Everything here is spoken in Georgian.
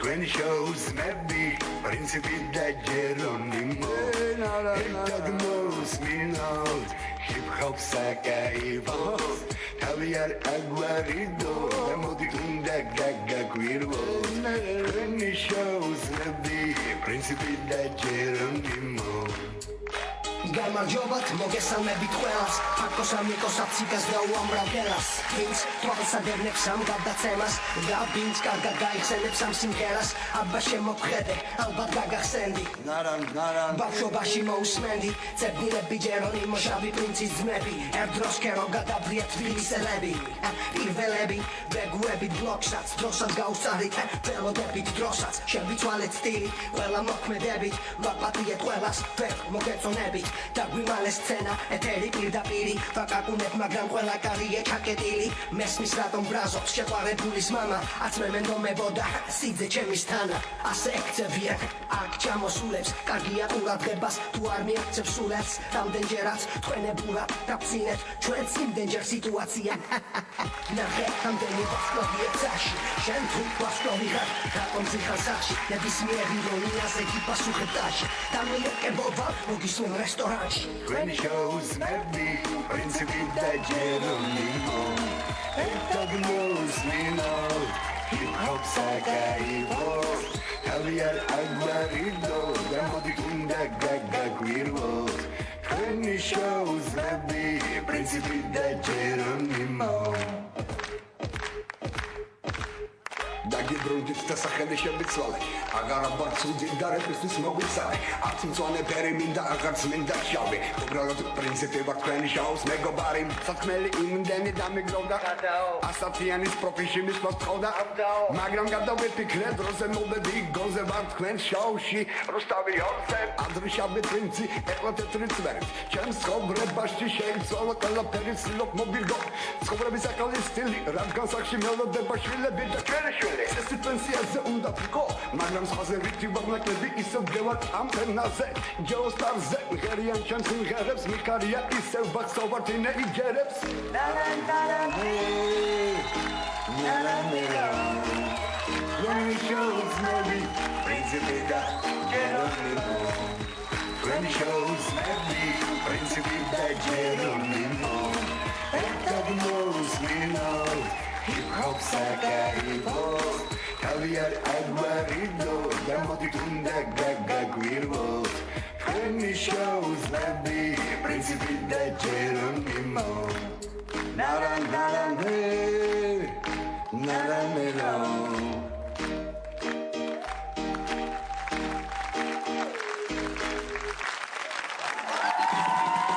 When shows maybe Principe da Geronimo It knows me now Hip hop saca e voz Javier Aguarido Damo di unda gaga quirvo When shows maybe Principe da Geronimo გამარჯობათ მოგესალმებით ყველას ფაქოს ამიკოს აფციკას და უამრავ ვინც თვალსადევნებს ამ გადაცემას და ვინც კარგად გაიხსენებს ამ სიმღერას აბა შემოქმედე ალბათ გაგახსენდი ნარან ბავშვობაში მოусმენდი წებნილები ჯერონიმო შავი პრინცის ძმები ერთ დროს კერო გადაბრიეთ თბილისელები პირველები ბეგუები ბლოკშაც დროსაც გაუსწარით ველოდებით დროსაც შევიცვალეთ სტილი ყველა მოქმედებით ვაპატიეთ ყველას ვერ მოგეწონებით და გვიმალე სცენა ეთერი პირდაპირი ვაკაკუნებ მაგრამ ყველა კარიე ჩაკეტილი მესმის რატომ ბრაზობს შეყვარებულის მამა აცმე მენდომებოდა სიძე ჩემის თანა ასე ექცევიან აქ ჩამოსულებს კარგია ყურადღებას თუ არ მიაქცევს სულებს რამდენჯერაც თქვენებურად დაფსინეთ ჩვენს იმდენჯერ სიტუაცია ნახე რამდენი ვასკოვიეთ საში შენ თუ ვასკოვიღარ რატომ ძიხარ სახში ნებისმიერ ირონიაზე გიპასუხებ ტაში და მიეკებობა მოგისმენ რესტორანში When shows maybe Principe da Geronimo It knows me now Hip hop saca e voz Javier Aguarido Damo di unda gaga quirvo When shows maybe Principe da Geronimo Დაგიბრუნდით და სახელი შემიცვალე აღარ აბარცუდი და რეპისთვის მოგვიცალე არც მწვანე ფერი მინდა აღარც მინდა შავი უბრალოდ პრინციპი ვარ თქვენი შოუს მეგობარი საქმელი იმდენი დამიგროვდა ასათიანის პროფიში მისვლა თხოვდა მაგრამ გადავიფიქრე დროზე მოვედი გოზე ვარ თქვენ შოუში რუსთავი ორზე ანდრიშაბი პრინცი ეკლა თეთრი წვერით ჩემს ცხოვრებაში შეიცვალა ყველაფერი ცდილობ მობილგო ცხოვრების ახალი სტილი რადგან სახში მელოდება შვილები და ჩვენი ეს პენსიაზე უნდა ვიყო მაგრამ სხვაზე რითი ვაღნაკლები ისევ გევართ ამ ფენაზე ჯეოსტარზე ღერიან ჩემს სიმღერებს მიქარია ისევ ბაქსოვართინე იჯერებს When shows maybe Principe da Geronimo When shows maybe Principe da Geronimo It knows me now Hip hop saca e voz Javier Aguarido Damo di unda gaga quirvo When shows maybe Principe da Geronimo Naran hey Naran